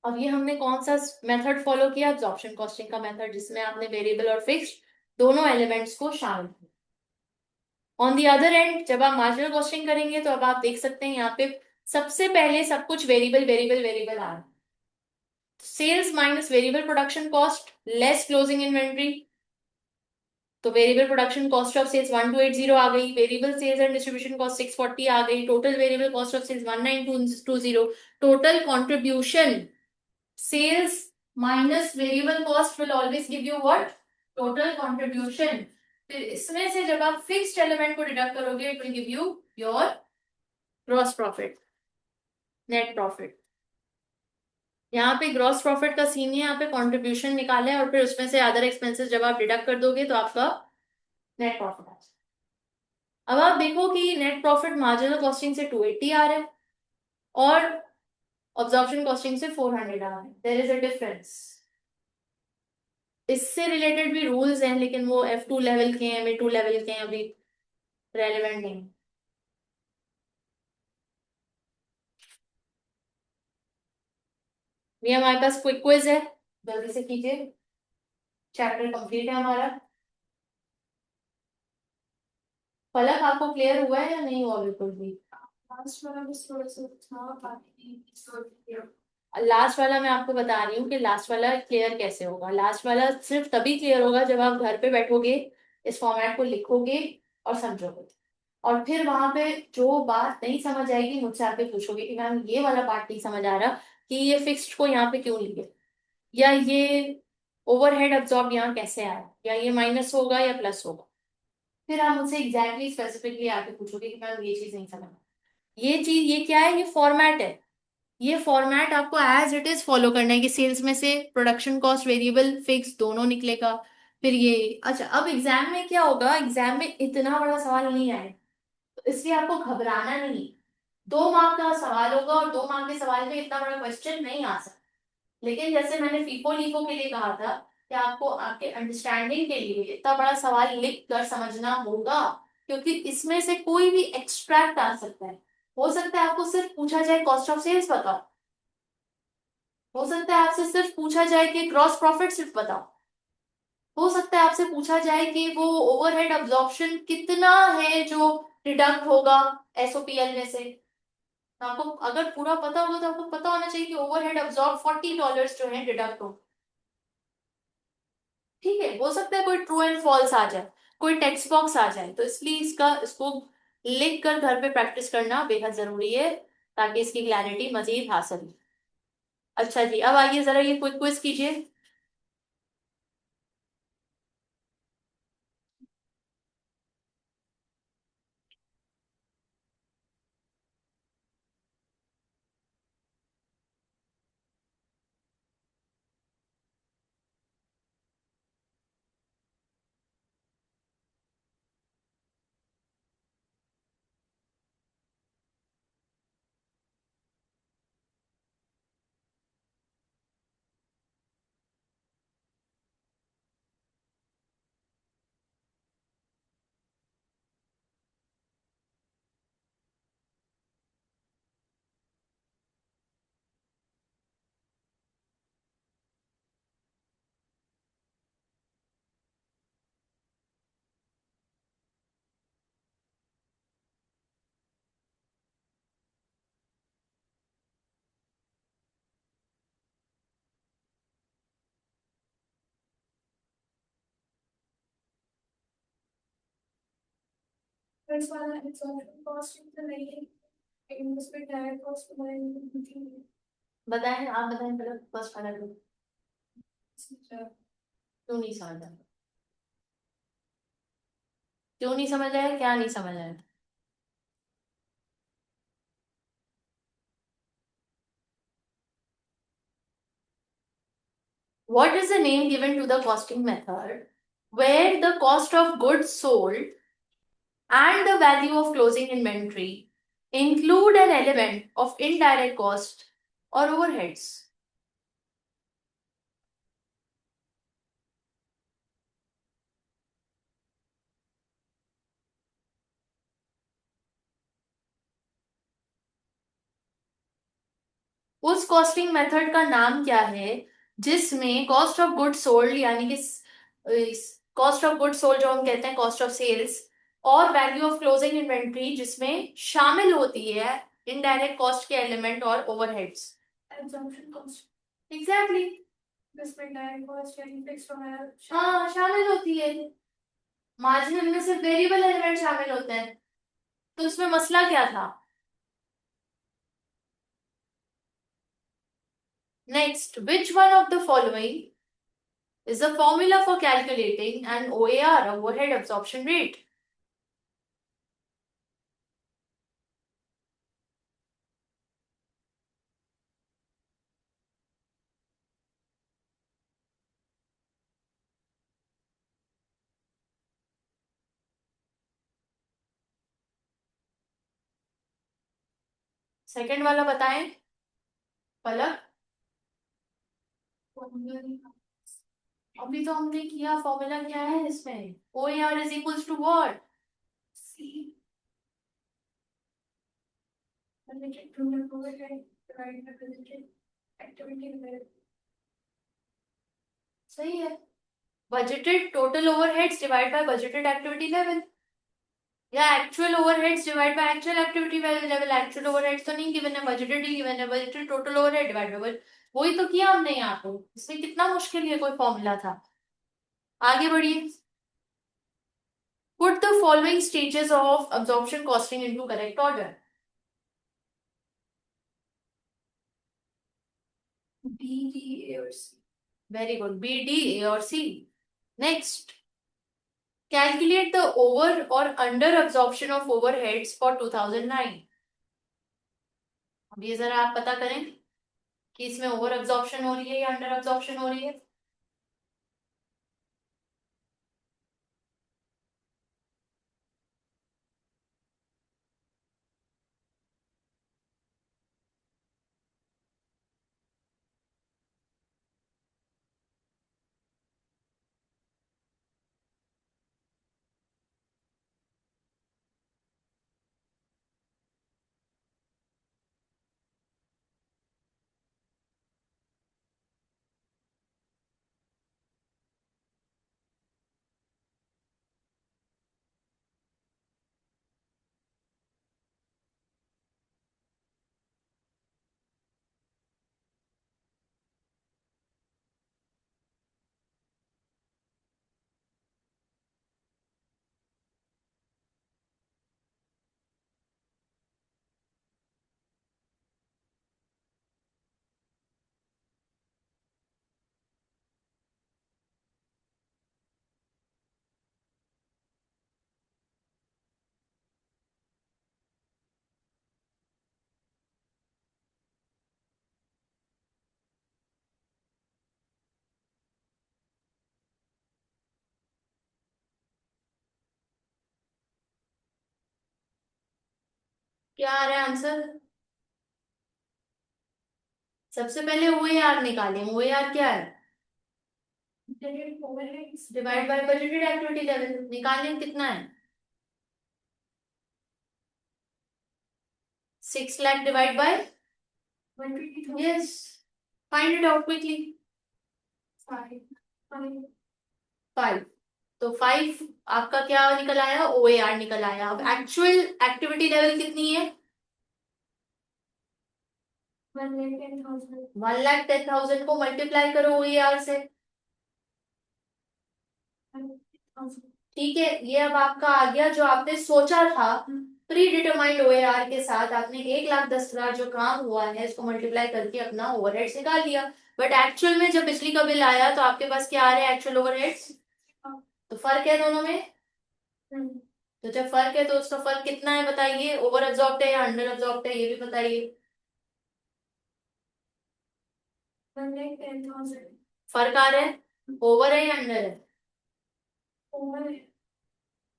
अब ये हमने कौन सा मेथड फॉलो किया? अब्जॉर्प्शन कॉस्टिंग का मेथड, जिसमें आपने वेरिएबल और फिक्स्ड दोनों एलिमेंट्स को शामिल किया। ऑन द अदर एंड जब आप मार्जिनल कॉस्टिंग करेंगे तो अब आप देख सकते हैं यहाँ पे सबसे पहले सब कुछ वेरिएबल वेरिएबल वेरिएबल आ रहा है। Sales minus variable production cost less closing inventory, तो variable production cost of sales 1280 आ गई, variable sales and distribution cost 640 आ गई, total variable cost of sales 1920। Total contribution sales minus variable cost will always give you what? Total contribution. फिर इसमें से जब आप फिक्स्ड एलिमेंट को डिडक्ट करोगे it will give you your gross profit, net profit. यहाँ पे ग्रॉस प्रॉफिट का सीन है, यहाँ पे कंट्रीब्यूशन निकाले और फिर उसमें से अदर एक्सपेंसेस जब आप डिडक्ट कर दोगे तो आपका नेट प्रॉफिट आ जाएगा। अब आप देखो कि नेट प्रॉफिट मार्जिनल कॉस्टिंग से 280 आ रहा है और ऑब्जॉर्प्शन कॉस्टिंग से 400 आ रहा है, देयर इज अ डिफरेंस। इससे रिलेटेड भी रूल्स हैं लेकिन वो F2 लेवल के हैं, M2 लेवल के हैं, अभी रेलेवेंट नहीं। ये हमारे पास क्विक क्विज है, जल्दी से कीजिए, चैप्टर कंप्लीट है हमारा। फलक आपको क्लियर हुआ है या नहीं हुआ बिल्कुल भी? लास्ट वाला बस थोड़ा सा था, बाकी लास्ट वाला मैं आपको बता रही हूँ कि लास्ट वाला क्लियर कैसे होगा। लास्ट वाला सिर्फ तभी क्लियर होगा जब आप घर पे बैठोगे, इस फॉर्मेट को लिखोगे और समझोगे, और फिर वहां पे जो बात नहीं समझ आएगी मुझसे आके पूछोगे कि मैम ये वाला पार्ट नहीं समझ आ रहा कि ये फिक्स्ड को यहाँ पे क्यों लिए, या ये ओवरहेड अब्सॉर्ब यहाँ कैसे आया, या ये माइनस होगा या प्लस होगा। फिर आप मुझसे एग्जैक्टली स्पेसिफिकली आके पूछोगे कि मैम ये चीज नहीं समझ। ये चीज, ये क्या है? ये फॉर्मेट है। ये फॉर्मेट आपको एज इट इज फॉलो करना है कि सेल्स में से प्रोडक्शन कॉस्ट वेरिएबल फिक्स दोनों निकलेगा। फिर ये, अच्छा अब एग्जाम में क्या होगा, एग्जाम में इतना बड़ा सवाल नहीं आए तो इसलिए आपको घबराना नहीं। 2 मार्क का सवाल होगा और 2 मार्क के सवाल में इतना बड़ा क्वेश्चन नहीं आ सकता, लेकिन जैसे मैंने फीफो लीफो के लिए कहा था कि आपको आपके अंडरस्टैंडिंग के लिए इतना बड़ा सवाल लिख कर समझना होगा, क्योंकि इसमें से कोई भी एक्सट्रैक्ट आ सकता है। हो सकता है आपको सिर्फ पूछा जाए कॉस्ट ऑफ सेल्स बताओ, हो सकता है आपसे सिर्फ पूछा जाए कि ग्रॉस प्रॉफिट सिर्फ बताओ, हो सकता है आपसे पूछा जाए कि वो ओवरहेड अब्जॉर्प्शन कितना है जो डिडक्ट होगा एसओपीएल में से। तो आपको अगर पूरा पता होगा तो आपको पता होना चाहिए कि ओवरहेड अब्जॉर्ब $40 जो है डिडक्ट हो। ठीक है, हो सकता है कोई ट्रू एंड फॉल्स आ जाए, कोई टेक्स्ट बॉक्स आ जाए, तो इसलिए इसको लिख कर घर पे प्रैक्टिस करना बेहद जरूरी है ताकि इसकी क्लैरिटी मजीद हासिल हो। अच्छा जी, अब आइए जरा ये क्विक क्विज कीजिए। फर्स्ट वाला एब्जॉर्प्शन कॉस्ट तो नहीं है, लेकिन उसमें डायरेक्ट कॉस्ट बनाएंगे। बताएं, आप बताएं पहले फर्स्ट वाला क्यों नहीं समझ आया? क्यों नहीं समझ आया, क्या नहीं समझ आया? What is the name given to the costing method where the cost of goods sold and the value of closing inventory include an element of indirect cost or overheads? उस कॉस्टिंग मेथड का नाम क्या है जिसमें cost of good sold यानी कि cost of good sold जो हम कहते हैं कॉस्ट ऑफ सेल्स, और वैल्यू ऑफ क्लोजिंग इन्वेंट्री जिसमें शामिल होती है इनडायरेक्ट कॉस्ट के एलिमेंट और ओवरहेड्स? Absorption cost. एग्जैक्टली। इसमें डायरेक्ट कॉस्ट यानी फिक्स्ड ओवरहेड हाँ, शामिल होती है। मार्जिन में सिर्फ वेरिएबल एलिमेंट शामिल होते हैं, तो इसमें मसला क्या था? Next, which one of the following is the formula for calculating an OAR, overhead absorption rate? Second वाला बताएं पलक। अभी तो हमने किया, फॉर्मूला क्या है इसमें? OAR is equals to what? C budgeted total overhead divided by budgeted activity level। सही है। Budgeted total overheads divide by budgeted activity level, या actual overheads divide by actual activity level. Actual overheads तो नहीं given है, budgeted ही given है। Budgeted total overhead divide by, वही तो किया हमने यहाँ पे। इसमें कितना मुश्किल ये कोई फॉर्मूला था? आगे बढ़िए। Put the following stages of absorption costing into correct order. B, D, A और C। Very good. B, D, A or C. Next, calculate the over or under absorption of overheads for 2009. अब ये जरा आप पता करें कि इसमें over absorption हो रही है या अंडर अब्जॉर्प्शन हो रही है। क्या आ रहा है आंसर? सबसे पहले OAR निकालें। OAR क्या है? budgeted overheads divide by budgeted activity level. निकालें कितना है? 6 lakh divide by 120,000। Yes, find it out quickly. 5 5 5। तो 5 आपका क्या निकल आया? OAR निकल आया। अब एक्चुअल एक्टिविटी लेवल कितनी है? 110,000। 1,10,000 को मल्टीप्लाई करो OAR से। 100,000। ठीक है, ये अब आपका आ गया जो आपने सोचा था प्री डिटरमाइंड ओएआर के साथ। आपने 1,10,000 जो काम हुआ है इसको मल्टीप्लाई करके अपना ओवरहेड्स निकाल लिया। बट एक्चुअल में जब बिजली का बिल आया तो आपके पास क्या आ रहा है, एक्चुअल ओवरहेड्स। तो फर्क है दोनों में। तो जब फर्क है तो उसका फर्क कितना है बताइए, ओवर एब्जॉर्ब्ड है या अंडर एब्जॉर्ब्ड है ये भी बताइए। 110,000 फर्क आ रहा है, ओवर है या अंडर है। ओवर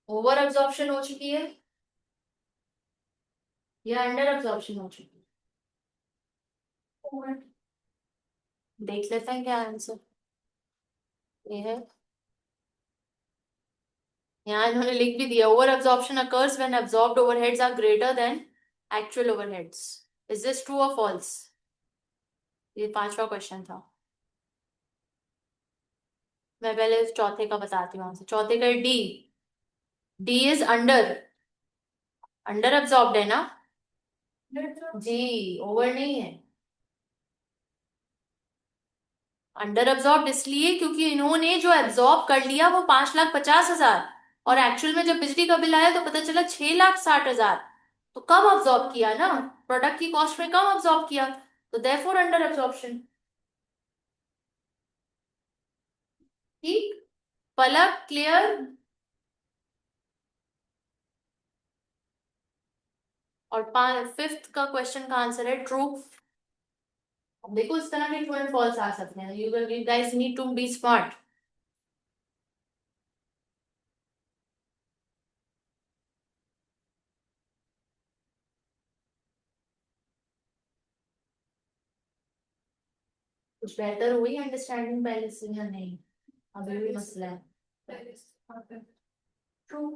ओवर एब्जॉर्प्शन हो चुकी है या अंडर एब्जॉर्प्शन हो चुकी है। ओवर देख लेते हैं क्या आंसर ये है। यहाँ इन्होंने लिख भी दिया, over absorption occurs when absorbed overheads are greater than actual overheads. Is this true और फॉल्स। ये 5वां क्वेश्चन था। मैं पहले चौथे का बताती हूँ आंसर। चौथे का D. D is under. Under absorbed है ना जी, ओवर नहीं है। अंडर एब्जॉर्ब इसलिए क्योंकि इन्होंने जो एब्जॉर्ब कर लिया वो 5,50,000, और एक्चुअल में जब बिजली का बिल आया तो पता चला 6,60,000। तो कम अब्जॉर्ब किया ना, प्रोडक्ट की कॉस्ट में कम अब्जॉर्ब किया, तो देयरफॉर अंडर एब्जॉर्प्शन। ठीक। पलक क्लियर। और फिफ्थ का क्वेश्चन का आंसर है ट्रू। अब देखो इस तरह के ट्रू एंड फॉल्स आ सकते हैं, you guys need to be smart. कुछ बेहतर हुई अंडरस्टैंडिंग पहले से या नहीं, अभी भी मसला है। ट्रू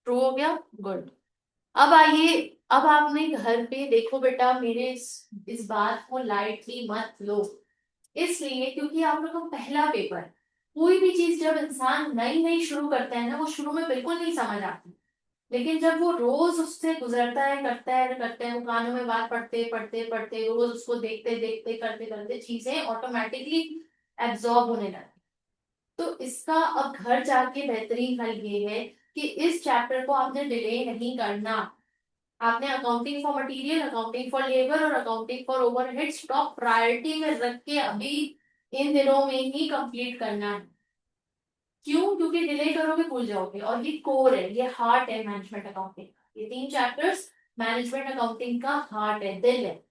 ट्रू हो गया, गुड। अब आइए, अब आपने घर पे देखो बेटा, मेरे इस बात को लाइटली मत लो। इसलिए क्योंकि आप लोगों का पहला पेपर, कोई भी चीज जब इंसान नई नई शुरू करता है ना, वो शुरू में बिल्कुल नहीं समझ आती। लेकिन जब वो रोज उससे गुजरता है, करता है, वो कानों में बात पढ़ते पढ़ते पढ़ते, रोज उसको देखते देखते करते करते चीजें ऑटोमेटिकली एब्जॉर्ब होने लगती। तो इसका अब घर जाके बेहतरीन हल ये है कि इस चैप्टर को आपने डिले नहीं करना। आपने accounting for material, accounting for labour और accounting for overheads top priority में रख के अभी इन दिनों में ही कंप्लीट करना है। क्यों, क्योंकि डिले करोगे भूल जाओगे, और ये कोर है, ये हार्ट है मैनेजमेंट अकाउंटिंग। ये 3 चैप्टर्स मैनेजमेंट अकाउंटिंग का हार्ट है, दिल है।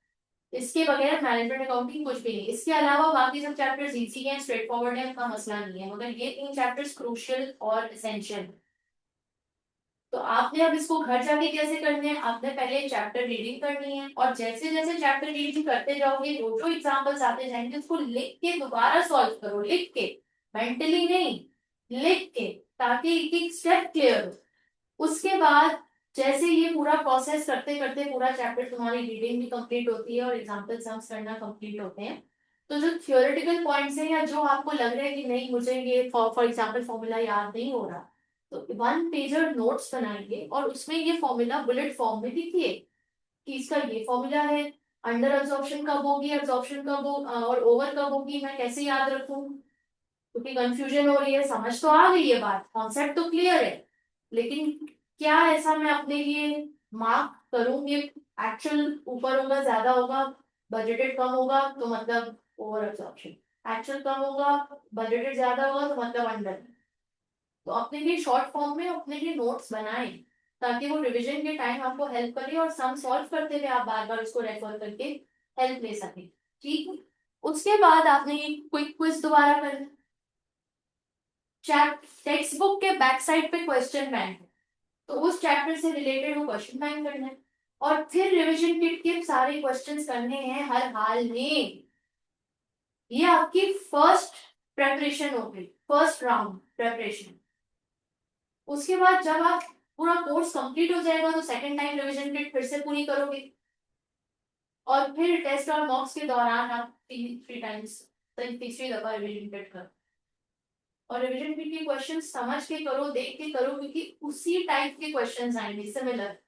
इसके बगैर मैनेजमेंट अकाउंटिंग कुछ भी नहीं। इसके अलावा बाकी सब चैप्टर्स इजी हैं, स्ट्रेट फॉरवर्ड है, उनका मसला नहीं है, मगर ये 3 चैप्टर्स क्रूशियल और एसेंशियल। तो आपने अब इसको घर जाके कैसे करने हैं, आपने पहले चैप्टर रीडिंग करनी है, और जैसे जैसे चैप्टर रीडिंग करते जाओगे, जो एग्जांपल्स आते जाएंगे उसको लिख के दोबारा सॉल्व करो, लिख के, मेंटली नहीं, लिख के, ताकि एक एक स्टेप क्लियर हो। उसके बाद जैसे ये पूरा प्रोसेस करते करते पूरा चैप्टर, तुम्हारी रीडिंग भी कंप्लीट होती है और एग्जाम्पल सम्स करना कंप्लीट होते हैं, तो जो थियोरेटिकल पॉइंट्स हैं या जो आपको लग रहा है कि नहीं मुझे ये फॉर एग्जाम्पल फॉर्मूला याद नहीं हो रहा, तो 1 पेजर नोट्स बनाइए और उसमें ये फॉर्मूला बुलेट फॉर्म में लिखिए कि इसका ये फॉर्मूला है, अंडर एब्जॉर्प्शन कब होगी, एब्जॉर्प्शन कब हो और ओवर कब होगी, मैं कैसे याद रखूं, क्योंकि कंफ्यूजन हो रही है। समझ तो आ गई है बात, कॉन्सेप्ट तो क्लियर है, लेकिन क्या ऐसा मैं अपने लिए मार्क करूंगी, एक्चुअल ऊपर होगा ज्यादा होगा, बजटेड कम होगा तो मतलब ओवर एब्जॉर्प्शन, एक्चुअल कम होगा बजटेड ज्यादा होगा तो मतलब अंडर। तो अपने लिए शॉर्ट फॉर्म में अपने लिए नोट्स बनाएं, ताकि वो रिवीजन के टाइम आपको हेल्प करे और सम सॉल्व करते हुए आप बार बार उसको रेफर करके हेल्प ले सकें। ठीक है। उसके बाद आपने ये क्विक क्विज दोबारा करना। टेक्स्ट बुक के बैक साइड पे क्वेश्चन बैंक है, तो उस चैप्टर से रिलेटेड वो क्वेश्चन बैंक करना है, और फिर रिवीजन किट के सारे क्वेश्चंस करने हैं हर हाल में। ये आपकी फर्स्ट प्रेपरेशन हो गई, फर्स्ट राउंड प्रेपरेशन। उसके बाद जब आप पूरा कोर्स कंप्लीट हो जाएगा तो सेकंड टाइम रिवीजन किट फिर से पूरी करोगे, और फिर टेस्ट और मॉक्स के दौरान आप 3 टाइम्स तीसरी दफा रिवीजन किट करो। और रिवीजन किट के क्वेश्चन समझ के करो, देख के करो, क्योंकि उसी टाइप के क्वेश्चन आएंगे सिमिलर।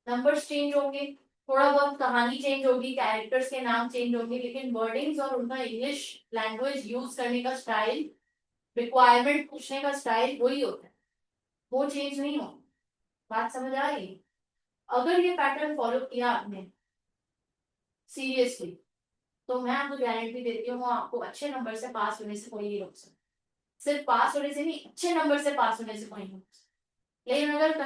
नंबर्स चेंज होंगे, थोड़ा बहुत कहानी चेंज होगी, कैरेक्टर्स के नाम चेंज होंगे, लेकिन वर्डिंग्स और उनका इंग्लिश लैंग्वेज यूज करने का स्टाइल, रिक्वायरमेंट पूछने का स्टाइल वही होता है। वो चेंज नहीं हो। बात समझ आ रही? अगर ये पैटर्न फॉलो किया आपने सीरियसली, तो मैं आपको गारंटी देती हूँ आपको अच्छे नंबर से पास होने से कोई नहीं रोक सकता। सिर्फ पास होने से नहीं, अच्छे नंबर से पास होने से कोई नहीं रोक सकता। लेकिन अगर